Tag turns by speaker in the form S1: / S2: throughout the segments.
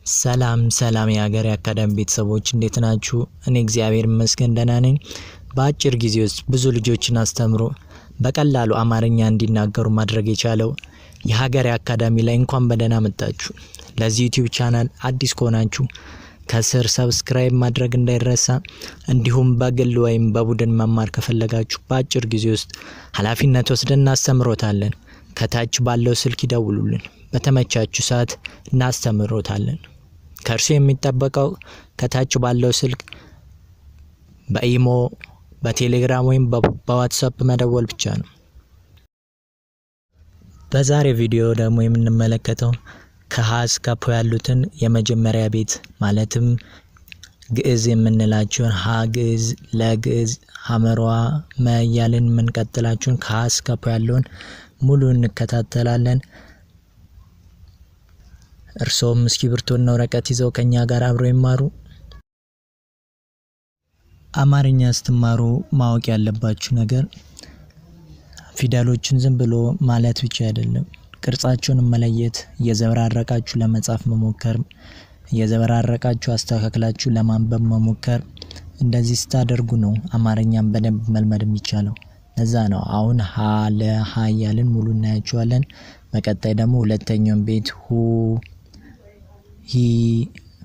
S1: ሰላም የሀገር አካዳሚ ቤተሰቦች እንዴት ናችሁ? እኔ እግዚአብሔር ይመስገን ደህና ነኝ። በአጭር ጊዜ ውስጥ ብዙ ልጆችን አስተምሮ በቀላሉ አማርኛ እንዲናገሩ ማድረግ የቻለው የሀገር አካዳሚ ላይ እንኳን በደህና መጣችሁ። ለዚህ ዩቲዩብ ቻናል አዲስ ከሆናችሁ ከስር ሰብስክራይብ ማድረግ እንዳይረሳ። እንዲሁም በግል ወይም በቡድን መማር ከፈለጋችሁ በአጭር ጊዜ ውስጥ ኃላፊነት ወስደን እናስተምሮታለን። ከታች ባለው ስልክ ይደውሉልን፣ በተመቻችሁ ሰዓት እናስተምሮታለን። ከርሱ የሚጠበቀው ከታች ባለው ስልክ በኢሞ፣ በቴሌግራም ወይም በዋትስአፕ መደወል ብቻ ነው። በዛሬ ቪዲዮ ደግሞ የምንመለከተው ከሀ እስከ ፖ ያሉትን የመጀመሪያ ቤት ማለትም ግዕዝ የምንላቸውን ሀ ግዕዝ፣ ለግዕዝ፣ ሐመሯ፣ መ እያልን የምንቀጥላቸውን ከሀ እስከ ፖ ያለውን ሙሉ እንከታተላለን። እርሶም እስክሪብቶና ወረቀት ይዘው ከኛ ጋር አብረው ይማሩ። አማርኛ ስትማሩ ማወቅ ያለባችሁ ነገር ፊደሎችን ዝም ብሎ ማለት ብቻ አይደለም፣ ቅርጻቸውን መለየት፣ እየዘበራረቃችሁ ለመጻፍ መሞከር፣ እየዘበራረቃችሁ አስተካክላችሁ ለማንበብ መሞከር። እንደዚህ ስታደርጉ ነው አማርኛን በደንብ መልመድ የሚቻለው። ለዛ ነው አሁን ሀ ለሀ እያልን ሙሉ እናያቸዋለን። በቀጣይ ደግሞ ሁለተኛውን ቤት ሁ፣ ሂ፣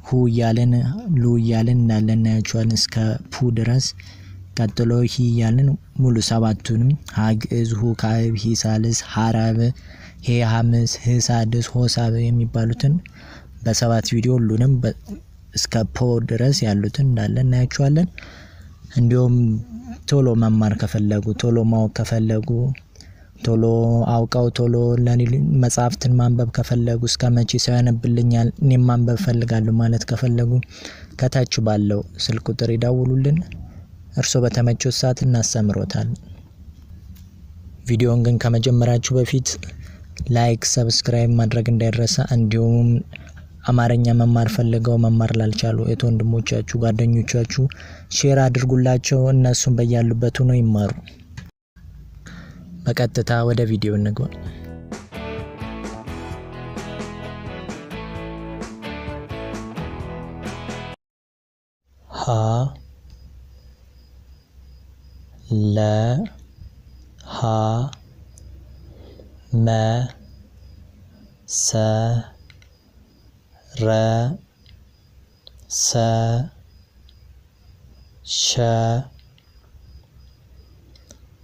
S1: ሁ እያልን ሉ እያልን እንዳለን እናያቸዋለን እስከ ፑ ድረስ። ቀጥሎ ሂ እያልን ሙሉ ሰባቱንም ሀ ግዕዝ፣ ሁ ካዕብ፣ ሂ ሳልስ፣ ሀ ራብዕ፣ ሄ ሐምስ፣ ህ ሳድስ፣ ሆ ሳብዕ የሚባሉትን በሰባት ቪዲዮ ሁሉንም እስከ ፖ ድረስ ያሉትን እንዳለን እናያቸዋለን። እንዲሁም ቶሎ መማር ከፈለጉ፣ ቶሎ ማወቅ ከፈለጉ፣ ቶሎ አውቀው ቶሎ መጽሐፍትን ማንበብ ከፈለጉ፣ እስከ መቼ ሰው ያነብልኛል እኔም ማንበብ ፈልጋለሁ ማለት ከፈለጉ ከታች ባለው ስልክ ቁጥር ይደውሉልን። እርሶ በተመቸው ሰዓት እናስተምሮታለን። ቪዲዮውን ግን ከመጀመራችሁ በፊት ላይክ፣ ሰብስክራይብ ማድረግ እንዳይረሳ። እንዲሁም አማርኛ መማር ፈልገው መማር ላልቻሉ ወንድሞቻችሁ፣ ጓደኞቻችሁ ሼር አድርጉላቸው። እነሱም በያሉበት ሆነው ይማሩ። በቀጥታ ወደ ቪዲዮ እንግባ። ሀ ለ ሀ መ ሰ ረ ሰ ሸ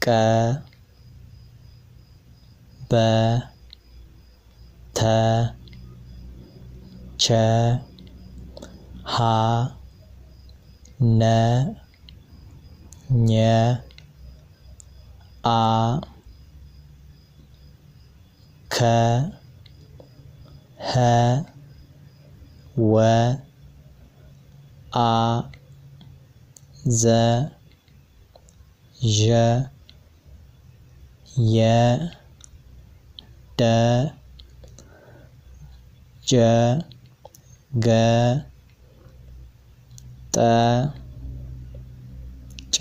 S1: ቀ በ ተ ቸ ሀ ነ ኘ አ ከ ሀ ወ አ ዘ ዠ የ ደ ጀ ገ ጠ ጨ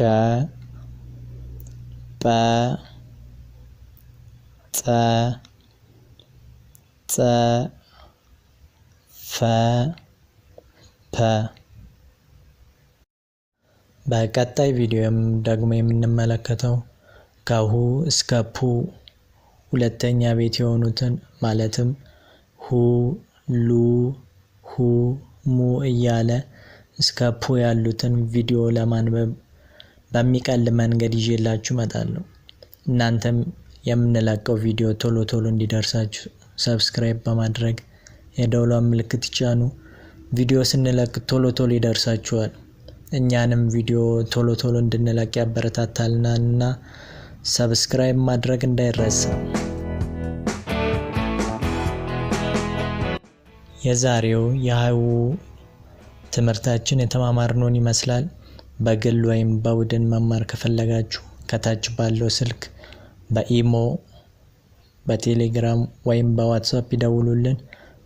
S1: ጰ ጸ ጸ ፈ ፐ። በቀጣይ ቪዲዮም ደግሞ የምንመለከተው ከሁ እስከ ፑ ሁለተኛ ቤት የሆኑትን ማለትም ሁ፣ ሉ፣ ሁ፣ ሙ እያለ እስከ ፑ ያሉትን ቪዲዮ ለማንበብ በሚቀል መንገድ ይዤላችሁ እመጣለሁ። እናንተም የምንለቀው ቪዲዮ ቶሎ እንዲደርሳችሁ ሰብስክራይብ በማድረግ የደውሏን ምልክት ይጫኑ። ቪዲዮ ስንለቅ ቶሎ ይደርሳችኋል። እኛንም ቪዲዮ ቶሎ እንድንለቅ ያበረታታልናልና ሰብስክራይብ ማድረግ እንዳይረሳ። የዛሬው የሀሁ ትምህርታችን የተማማርነውን ይመስላል። በግል ወይም በቡድን መማር ከፈለጋችሁ ከታች ባለው ስልክ በኢሞ፣ በቴሌግራም ወይም በዋትስአፕ ይደውሉልን።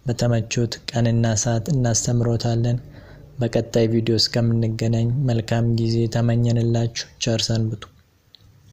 S1: በተመቾት ቀንና ሰዓት እናስተምሮታለን። በቀጣይ ቪዲዮ እስከምንገናኝ መልካም ጊዜ ተመኘንላችሁ። ቸር ሰንብቱ።